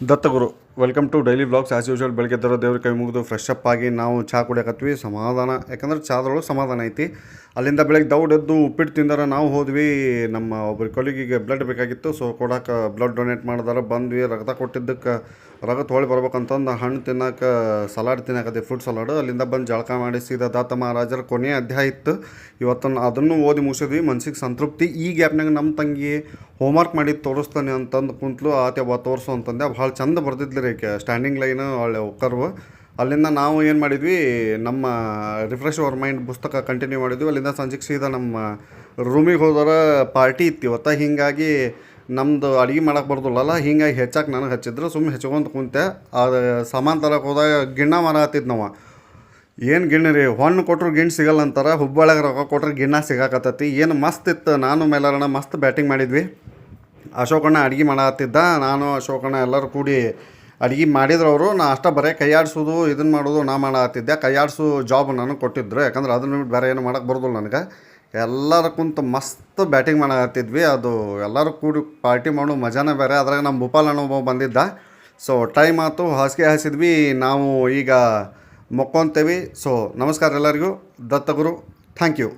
Dattaguru welcome to daily vlogs. As usual ಬೆಳಗ್ಗೆ ಎದ್ದರೋ ದೇವ್ರ ಕೈ ಮುಗಿದು ಫ್ರೆಶ್ ಅಪ್ ಆಗಿ ನಾವು ಚಹಾ ಕುಡಿಯಕತ್ವಿ. ಸಮಾಧಾನ, ಯಾಕಂದ್ರೆ ಚಹಾದೊಳಗೆ ಸಮಾಧಾನ ಐತಿ. ಅಲ್ಲಿಂದ ಬೆಳಗ್ಗೆ ದೌಡೆದ್ದು ಉಪ್ಪಿಟ್ಟು ತಿಂದಾರ. ನಾವು ಹೋದ್ವಿ, ನಮ್ಮ ಒಬ್ಬರು ಕೊಲಿಗಿಗೆ ಬ್ಲಡ್ ಬೇಕಾಗಿತ್ತು. ಸೊ ಕೊಡೋಕೆ ಬ್ಲಡ್ ಡೊನೇಟ್ ಮಾಡಿದಾರೆ. ಬಂದ್ವಿ, ರಕ್ತ ಕೊಟ್ಟಿದ್ದಕ್ಕೆ ರಗತ್ ಹೊಳಿ ಬರ್ಬೇಕಂತಂದು ಹಣ್ಣು ತಿನ್ನೋಕೆ ಸಲಾಡ್ ತಿನ್ನಕತ್ತಿ, ಫ್ರೂಟ್ ಸಲಾಡು. ಅಲ್ಲಿಂದ ಬಂದು ಜಳಕ ಮಾಡಿ ಸೀದಾ ದತ್ತ ಮಹಾರಾಜರ ಕೊನೆಯ ಅಧ್ಯಾಯ ಇತ್ತು ಇವತ್ತನ್ನು, ಅದನ್ನು ಓದಿ ಮುಗಿಸಿದ್ವಿ. ಮನ್ಸಿಗೆ ಸಂತೃಪ್ತಿ. ಈ ಗ್ಯಾಪ್ನಾಗ ನಮ್ಮ ತಂಗಿ ಹೋಮ್ವರ್ಕ್ ಮಾಡಿ ತೋರಿಸ್ತಾನೆ ಅಂತಂದು ಕುಂತಲು. ಆತ ತೋರಿಸು ಅಂತಂದೆ. ಭಾಳ ಚಂದ ಬರ್ದಿದ್ಲಿ ರೀ ಸ್ಟ್ಯಾಂಡಿಂಗ್ ಲೈನು, ಒಳ್ಳೆ ಕರ್ವು. ಅಲ್ಲಿಂದ ನಾವು ಏನು ಮಾಡಿದ್ವಿ, ನಮ್ಮ ರಿಫ್ರೆಶ್ ಅವರ್ ಮೈಂಡ್ ಪುಸ್ತಕ ಕಂಟಿನ್ಯೂ ಮಾಡಿದ್ವಿ. ಅಲ್ಲಿಂದ ಸಂಜೆಗೆ ಸೀದಾ ನಮ್ಮ ರೂಮಿಗೆ ಹೋದರ ಪಾರ್ಟಿ ಇತ್ತು ಇವತ್ತು. ಹೀಗಾಗಿ ನಮ್ಮದು ಅಡುಗೆ ಮಾಡೋಕೆ ಬರ್ದಲ್ಲ, ಹೀಗಾಗಿ ಹೆಚ್ಚಾಗಿ ನನಗೆ ಹಚ್ಚಿದ್ರು. ಸುಮ್ಮನೆ ಹೆಚ್ಕೊಂತ ಕುಂತೆ. ಅದು ಸಾಮಾನು ತರಕ್ಕೆ ಹೋದಾಗ ಗಿಣ್ಣ ಮರ ಹತ್ತಿದ್ದು ನಾವು. ಏನು ಗಿಣ್ಣು ರೀ, ಹೊಣ್ಣು ಕೊಟ್ಟರು ಗಿಣ್ಣು ಸಿಗಲ್ಲ ಅಂತಾರೆ. ಹುಬ್ಬಳ್ಳಿಗೆ ರೊಕ್ಕ ಕೊಟ್ರೆ ಗಿಣ್ಣ ಸಿಗಾಕತ್ತೈತಿ. ಏನು ಮಸ್ತ್ ಇತ್ತು. ನಾನು ಮೇಲಾರಣ ಮಸ್ತ್ ಬ್ಯಾಟಿಂಗ್ ಮಾಡಿದ್ವಿ. ಅಶೋಕಣ್ಣ ಅಡುಗೆ ಮಾಡತ್ತಿದ್ದ, ನಾನು ಅಶೋಕಣ್ಣ ಎಲ್ಲರೂ ಕೂಡಿ ಅಡುಗೆ ಮಾಡಿದ್ರು. ಅವರು ನಾ ಅಷ್ಟೇ ಬರೀ ಕೈಯಾಡಿಸೋದು ಇದನ್ನು ಮಾಡೋದು ನಾ ಮಾಡತ್ತಿದ್ದೆ. ಕೈಯಾಡಿಸೋ ಜಾಬ್ ನನಗೆ ಕೊಟ್ಟಿದ್ರು, ಯಾಕಂದ್ರೆ ಅದನ್ನು ಬಿಟ್ಟು ಬೇರೆ ಏನು ಮಾಡೋಕ್ಕೆ ಬರೋದಿಲ್ಲ ನನಗೆ. ಎಲ್ಲರೂ ಕುಂತು ಮಸ್ತ್ ಬ್ಯಾಟಿಂಗ್ ಮಾಡತ್ತಿದ್ವಿ. ಅದು ಎಲ್ಲರೂ ಕೂಡಿ ಪಾರ್ಟಿ ಮಾಡೋ ಮಜಾನೇ ಬೇರೆ. ಅದ್ರಾಗ ನಮ್ಮ ಭೂಪಾಲ್ ಅಣ್ಣ ಬಂದಿದ್ದ. ಸೊ ಟೈಮ್ ಆಯ್ತು, ಹಾಸಿಗೆ ಹಾಸಿದ್ವಿ. ನಾವು ಈಗ ಮಕ್ಕೊಂತೇವೆ. ಸೊ ನಮಸ್ಕಾರ ಎಲ್ಲರಿಗೂ. Dattaguru, thank you.